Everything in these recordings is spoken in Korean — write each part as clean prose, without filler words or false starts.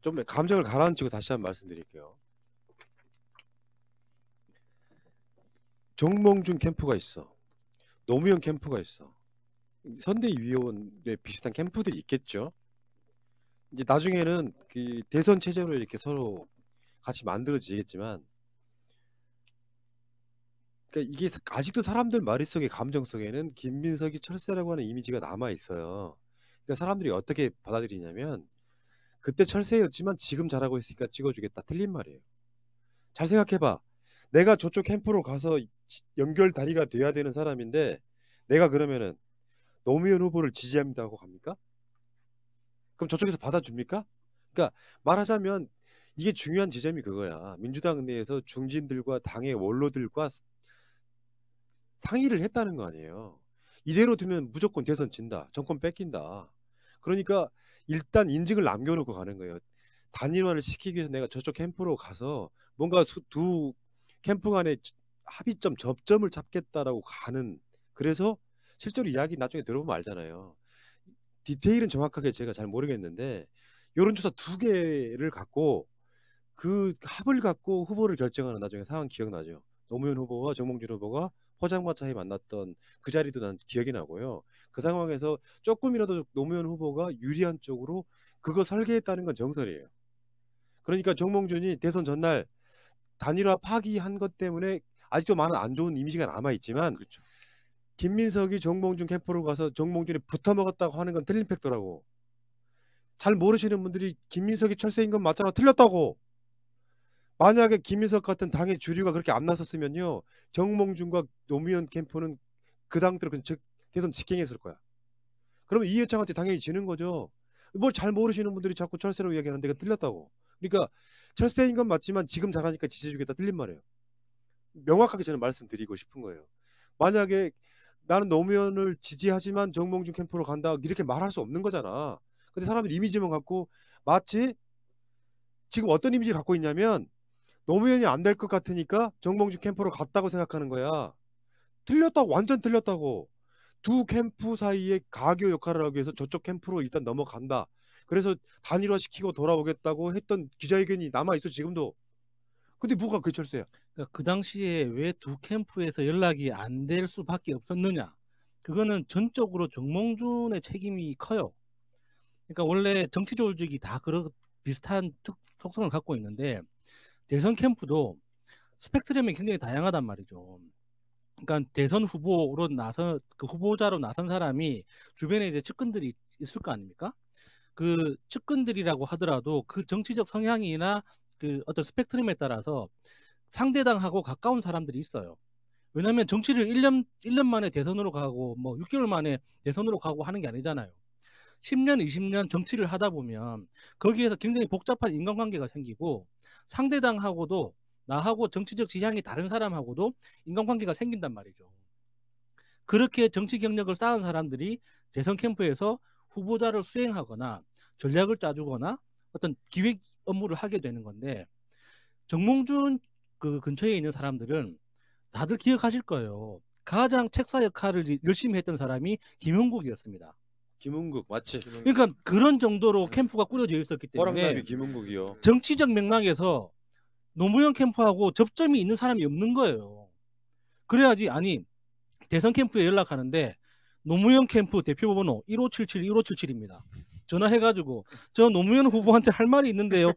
좀 감정을 가라앉히고 다시 한번 말씀드릴게요. 정몽준 캠프가 있어. 노무현 캠프가 있어. 선대위원회 비슷한 캠프들이 있겠죠. 이제 나중에는 그 대선 체제로 이렇게 서로 같이 만들어지겠지만, 그러니까 이게 아직도 사람들 머릿속에 감정 속에는 김민석이 철새라고 하는 이미지가 남아 있어요. 그러니까 사람들이 어떻게 받아들이냐면 그때 철새였지만 지금 잘하고 있으니까 찍어주겠다. 틀린 말이에요. 잘 생각해봐. 내가 저쪽 캠프로 가서 연결 다리가 돼야 되는 사람인데 내가 그러면은 노무현 후보를 지지합니다 하고 갑니까? 그럼 저쪽에서 받아줍니까? 그러니까 말하자면 이게 중요한 지점이 그거야. 민주당 내에서 중진들과 당의 원로들과 상의를 했다는 거 아니에요. 이대로 두면 무조건 대선 진다. 정권 뺏긴다. 그러니까 일단 인증을 남겨놓고 가는 거예요. 단일화를 시키기 위해서 내가 저쪽 캠프로 가서 뭔가 두 캠프 간의 합의점, 접점을 잡겠다라고 가는. 그래서 실제로 이야기 나중에 들어보면 알잖아요. 디테일은 정확하게 제가 잘 모르겠는데 여론조사 두 개를 갖고 그 합을 갖고 후보를 결정하는 나중에 상황 기억나죠. 노무현 후보와 정몽준 후보가 포장마차에 만났던 그 자리도 난 기억이 나고요. 그 상황에서 조금이라도 노무현 후보가 유리한 쪽으로 그거 설계했다는 건 정설이에요. 그러니까 정몽준이 대선 전날 단일화 파기한 것 때문에 아직도 많은 안 좋은 이미지가 남아있지만, 그렇죠. 김민석이 정몽준 캠프로 가서 정몽준이 붙어먹었다고 하는 건 틀린 팩트라고. 잘 모르시는 분들이 김민석이 철새인 건 맞잖아. 틀렸다고. 만약에 김민석 같은 당의 주류가 그렇게 안 나섰으면요, 정몽준과 노무현 캠프는 그 당대로 대선 직행했을 거야. 그러면 이해창한테 당연히 지는 거죠. 뭘 잘 모르시는 분들이 자꾸 철새로 이야기하는데 그가 틀렸다고. 그러니까 철새인 건 맞지만 지금 잘하니까 지지해주겠다, 틀린 말이에요. 명확하게 저는 말씀드리고 싶은 거예요. 만약에 나는 노무현을 지지하지만 정몽준 캠프로 간다 이렇게 말할 수 없는 거잖아. 근데 사람들이 이미지만 갖고 마치 지금 어떤 이미지를 갖고 있냐면 노무현이 안 될 것 같으니까 정몽준 캠프로 갔다고 생각하는 거야. 틀렸다고, 완전 틀렸다고. 두 캠프 사이에 가교 역할을 하기 위해서 저쪽 캠프로 일단 넘어간다. 그래서 단일화시키고 돌아오겠다고 했던 기자회견이 남아있어 지금도. 근데 뭐가 그 철새야. 그러니까 그 당시에 왜 두 캠프에서 연락이 안 될 수밖에 없었느냐? 그거는 전적으로 정몽준의 책임이 커요. 그러니까 원래 정치 조직이 다 그런 비슷한 특성을 갖고 있는데 대선 캠프도 스펙트럼이 굉장히 다양하단 말이죠. 그러니까 대선 후보로 나선 그 후보자로 나선 사람이 주변에 이제 측근들이 있을 거 아닙니까? 그 측근들이라고 하더라도 그 정치적 성향이나 그 어떤 스펙트럼에 따라서 상대당하고 가까운 사람들이 있어요. 왜냐하면 정치를 1년 만에 대선으로 가고 뭐 6개월 만에 대선으로 가고 하는 게 아니잖아요. 10년, 20년 정치를 하다 보면 거기에서 굉장히 복잡한 인간관계가 생기고 상대당하고도 나하고 정치적 지향이 다른 사람하고도 인간관계가 생긴단 말이죠. 그렇게 정치 경력을 쌓은 사람들이 대선 캠프에서 후보자를 수행하거나 전략을 짜주거나 어떤 기획 업무를 하게 되는 건데 정몽준 그 근처에 있는 사람들은 다들 기억하실 거예요. 가장 책사 역할을 열심히 했던 사람이 김용국이었습니다. 김은국 맞지? 그러니까 그런 정도로 캠프가 꾸려져 있었기 때문에 호랑나비 김은국이요. 정치적 맥락에서 노무현 캠프하고 접점이 있는 사람이 없는 거예요. 그래야지. 아니 대선 캠프에 연락하는데 노무현 캠프 대표번호 1577 1577입니다. 전화해가지고 저 노무현 후보한테 할 말이 있는데요.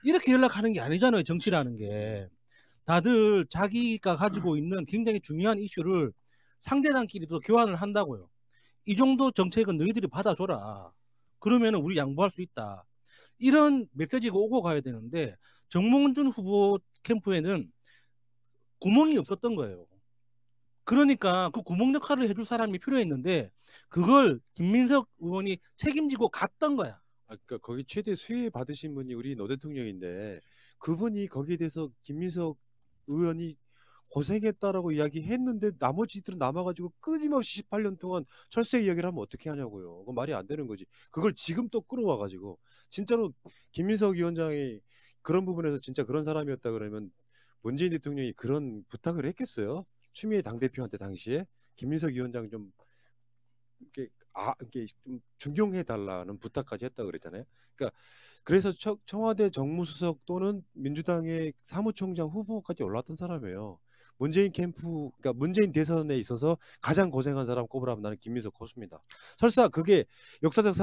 이렇게 연락하는 게 아니잖아요. 정치라는 게. 다들 자기가 가지고 있는 굉장히 중요한 이슈를 상대당끼리도 교환을 한다고요. 이 정도 정책은 너희들이 받아줘라. 그러면 우리 양보할 수 있다. 이런 메시지가 오고 가야 되는데 정몽준 후보 캠프에는 구멍이 없었던 거예요. 그러니까 그 구멍 역할을 해줄 사람이 필요했는데 그걸 김민석 의원이 책임지고 갔던 거야. 그러니까 거기 최대 수혜 받으신 분이 우리 노 대통령인데 그분이 거기에 대해서 김민석 의원이 고생했다라고 이야기했는데 나머지들은 남아가지고 끊임없이 18년 동안 철새 이야기를 하면 어떻게 하냐고요. 그건 말이 안 되는 거지. 그걸 지금 또 끌어와가지고 진짜로 김민석 위원장이 그런 부분에서 진짜 그런 사람이었다 그러면 문재인 대통령이 그런 부탁을 했겠어요? 추미애 당대표한테 당시에 김민석 위원장 좀 이렇게 이렇게 좀 존경해 달라는 부탁까지 했다 그랬잖아요. 그러니까 그래서 청와대 정무수석 또는 민주당의 사무총장 후보까지 올랐던 사람이에요. 문재인 캠프, 그러니까 문재인 대선에 있어서 가장 고생한 사람 꼽으라면 나는 김민석 꼽습니다. 설사 그게 역사적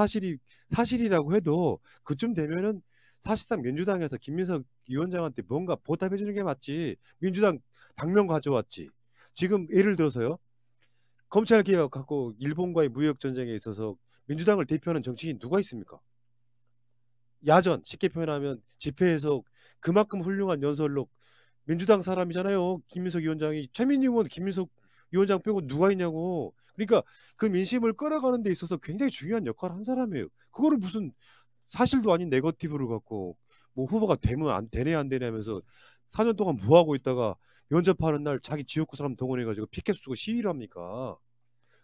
사실이라고 해도 그쯤 되면은 사실상 민주당에서 김민석 위원장한테 뭔가 보답해 주는 게 맞지. 민주당 당명 가져왔지. 지금 예를 들어서요. 검찰 개혁하고 일본과의 무역 전쟁에 있어서 민주당을 대표하는 정치인 누가 있습니까? 야전 쉽게 표현하면 집회에서 그만큼 훌륭한 연설로 민주당 사람이잖아요. 김민석 위원장이 최민희 의원 김민석 위원장 빼고 누가 있냐고. 그러니까 그 민심을 끌어가는 데 있어서 굉장히 중요한 역할을 한 사람이에요. 그거를 무슨 사실도 아닌 네거티브를 갖고 뭐 후보가 되면 안 되네 안 되네 하면서 4년 동안 뭐 하고 있다가 면접하는 날 자기 지역구 사람 동원해가지고 피켓 쓰고 시위를 합니까?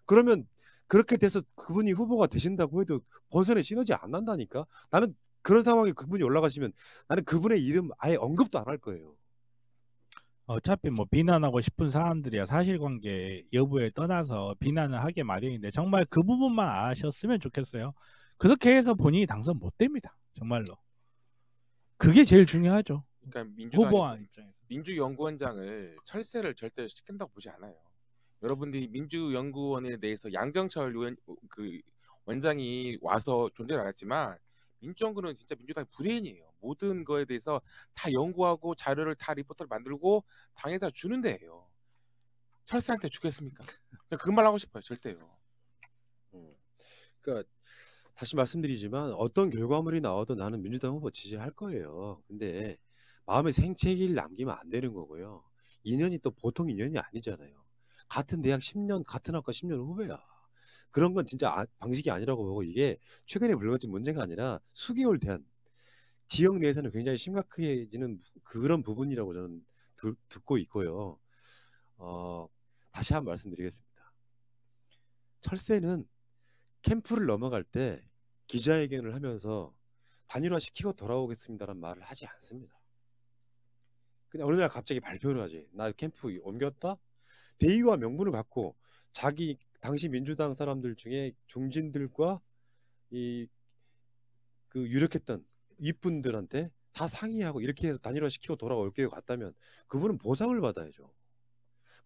그러면 그렇게 돼서 그분이 후보가 되신다고 해도 본선에 시너지 안 난다니까. 나는 그런 상황에 그분이 올라가시면 나는 그분의 이름 아예 언급도 안 할 거예요. 어차피 뭐 비난하고 싶은 사람들이야 사실관계 여부에 떠나서 비난을 하게 마련인데 정말 그 부분만 아셨으면 좋겠어요. 그렇게 해서 본인이 당선 못 됩니다. 정말로. 그게 제일 중요하죠. 그러니까 후보와 민주당에서 입장에서. 민주연구원장을 철새를 절대 시킨다고 보지 않아요. 여러분들이 민주연구원에 대해서 양정철 그 원장이 와서 존재를 안 했지만 민주연구는 진짜 민주당의 브레인이에요. 모든 거에 대해서 다 연구하고 자료를 다 리포터를 만들고 당에다 주는 데예요. 철새한테 주겠습니까? 그냥 그 말 하고 싶어요. 절대요. 그러니까 다시 말씀드리지만 어떤 결과물이 나와도 나는 민주당 후보 지지할 거예요. 근데 마음에 생채기를 남기면 안 되는 거고요. 인연이 또 보통 인연이 아니잖아요. 같은 대학 10년, 같은 학과 10년 후배야. 그런 건 진짜 방식이 아니라고 보고 이게 최근에 불거진 문제가 아니라 수개월 된 지역 내에서는 굉장히 심각해지는 그런 부분이라고 저는 듣고 있고요. 다시 한번 말씀드리겠습니다. 철새는 캠프를 넘어갈 때 기자회견을 하면서 단일화 시키고 돌아오겠습니다라는 말을 하지 않습니다. 그냥 어느 날 갑자기 발표를 하지. 나 캠프 옮겼다? 대의와 명분을 갖고 자기 당시 민주당 사람들 중에 중진들과 그 유력했던 윗분들한테 다 상의하고 이렇게 해서 단일화 시키고 돌아올게요 갔다면 그분은 보상을 받아야죠.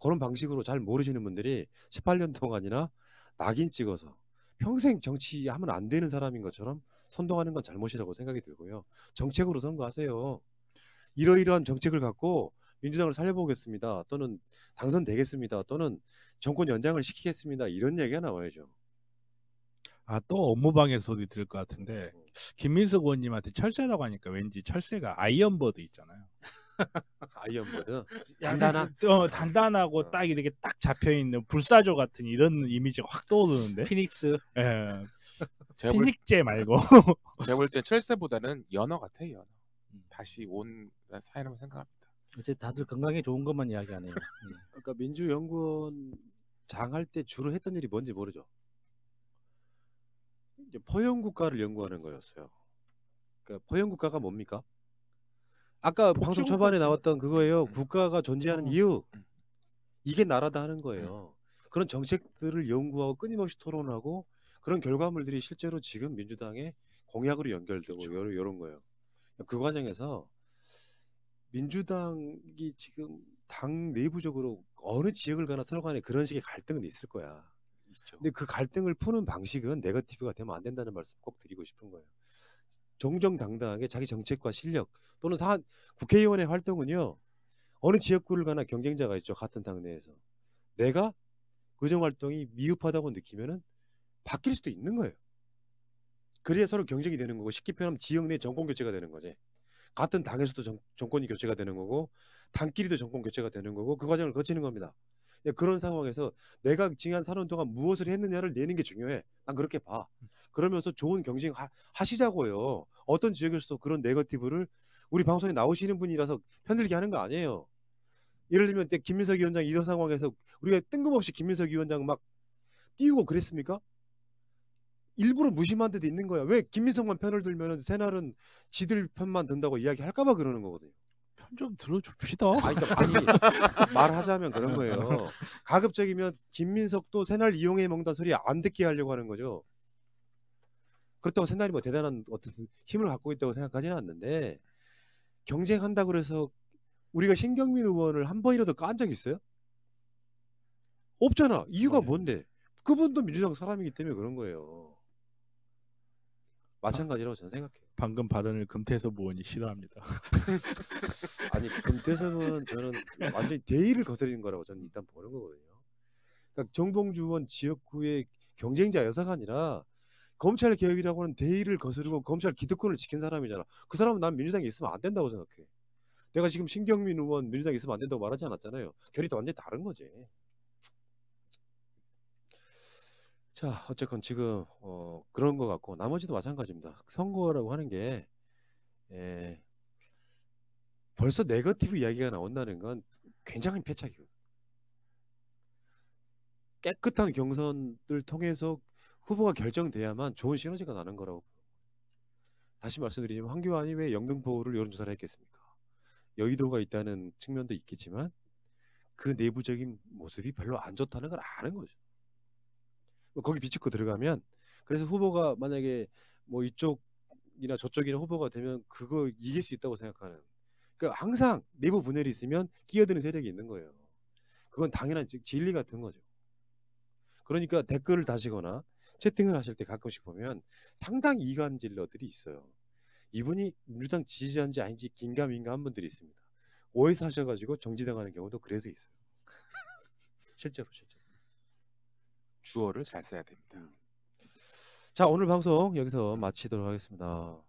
그런 방식으로 잘 모르시는 분들이 18년 동안이나 낙인 찍어서 평생 정치하면 안 되는 사람인 것처럼 선동하는 건 잘못이라고 생각이 들고요. 정책으로 선거하세요. 이러이러한 정책을 갖고 민주당을 살려보겠습니다. 또는 당선되겠습니다. 또는 정권 연장을 시키겠습니다. 이런 얘기가 나와야죠. 또 업무방해 소리 들을 것 같은데 김민석 의원님한테 철새라고 하니까 왠지 철새가 아이언버드 있잖아요. 아이언버드 단단하고 딱 이렇게 딱 잡혀있는 불사조 같은 이런 이미지가 확 떠오르는데 피닉스. 예. 제가 볼, 피닉제 말고 제가 볼 땐 철새보다는 연어 같아요. 연어. 다시 온 사연을 생각합니다. 이제 다들 건강에 좋은 것만 이야기하네요. 그러니까 민주연구원 장할 때 주로 했던 일이 뭔지 모르죠. 이제 포용국가를 연구하는 거였어요. 그러니까 포용국가가 뭡니까? 아까 방송 초반에 나왔던 그거예요. 국가가 존재하는 이유. 이게 나라다 하는 거예요. 그런 정책들을 연구하고 끊임없이 토론하고 그런 결과물들이 실제로 지금 민주당의 공약으로 연결되고 그렇죠. 이런 거예요. 그 과정에서 민주당이 지금 당 내부적으로 어느 지역을 가나 서로 간에 그런 식의 갈등은 있을 거야. 있죠. 근데 그 갈등을 푸는 방식은 네거티브가 되면 안 된다는 말씀 꼭 드리고 싶은 거예요. 정정당당하게 자기 정책과 실력 또는 국회의원의 활동은요. 어느 지역구를 가나 경쟁자가 있죠. 같은 당 내에서. 내가 의정 활동이 미흡하다고 느끼면은 바뀔 수도 있는 거예요. 그래야 서로 경쟁이 되는 거고 쉽게 표현하면 지역 내 정권 교체가 되는 거지. 같은 당에서도 정권이 교체가 되는 거고 당끼리도 정권 교체가 되는 거고 그 과정을 거치는 겁니다. 그런 상황에서 내가 지난 4년 동안 무엇을 했느냐를 내는 게 중요해. 난 그렇게 봐. 그러면서 좋은 경쟁 하시자고요. 어떤 지역에서도 그런 네거티브를 우리 방송에 나오시는 분이라서 편들게 하는 거 아니에요. 예를 들면 김민석 위원장 이런 상황에서 우리가 뜬금없이 김민석 위원장 막 띄우고 그랬습니까? 일부러 무심한 데도 있는 거야. 왜 김민석만 편을 들면 새날은 지들 편만 든다고 이야기할까봐 그러는 거거든요. 편 좀 들어줍시다. 그러니까 많이 말하자면 그런 거예요. 가급적이면 김민석도 새날 이용해 먹는다는 소리 안 듣게 하려고 하는 거죠. 그렇다고 새날이 뭐 대단한 어떤 힘을 갖고 있다고 생각하지는 않는데 경쟁한다 그래서 우리가 신경민 의원을 한 번이라도 깐 적 있어요? 없잖아. 이유가 네. 뭔데? 그분도 민주당 사람이기 때문에 그런 거예요. 마찬가지라고 저는 생각해요. 방금 발언을 금태섭 의원이 싫어합니다. 아니 금태섭은 저는 완전히 대의를 거스르는 거라고 저는 일단 보는 거거든요. 그러니까 정봉주 의원 지역구의 경쟁자여서가 아니라 검찰 개혁이라고 하는 대의를 거스르고 검찰 기득권을 지킨 사람이잖아. 그 사람은 난 민주당에 있으면 안 된다고 생각해. 내가 지금 신경민 의원 민주당에 있으면 안 된다고 말하지 않았잖아요. 결이 또 완전히 다른 거지. 자, 어쨌건 지금 그런 거 같고 나머지도 마찬가지입니다. 선거라고 하는 게 벌써 네거티브 이야기가 나온다는 건 굉장히 패착이거든. 깨끗한 경선을 통해서 후보가 결정돼야만 좋은 시너지가 나는 거라고. 다시 말씀드리지만 황교안이 왜 영등포를 여론조사를 했겠습니까? 여의도가 있다는 측면도 있겠지만 그 내부적인 모습이 별로 안 좋다는 걸 아는 거죠. 거기 비집고 들어가면 그래서 후보가 만약에 뭐 이쪽이나 저쪽이나 후보가 되면 그거 이길 수 있다고 생각하는. 그러니까 항상 내부 분열이 있으면 끼어드는 세력이 있는 거예요. 그건 당연한 진리 같은 거죠. 그러니까 댓글을 다시거나 채팅을 하실 때 가끔씩 보면 상당히 이간질러들이 있어요. 이분이 민주당 지지자인지 아닌지 긴가민가한 분들이 있습니다. 오해서 하셔가지고 정지당하는 경우도 그래서 있어요. 실제로. 주어를 잘 써야 됩니다. 자, 오늘 방송 여기서 마치도록 하겠습니다.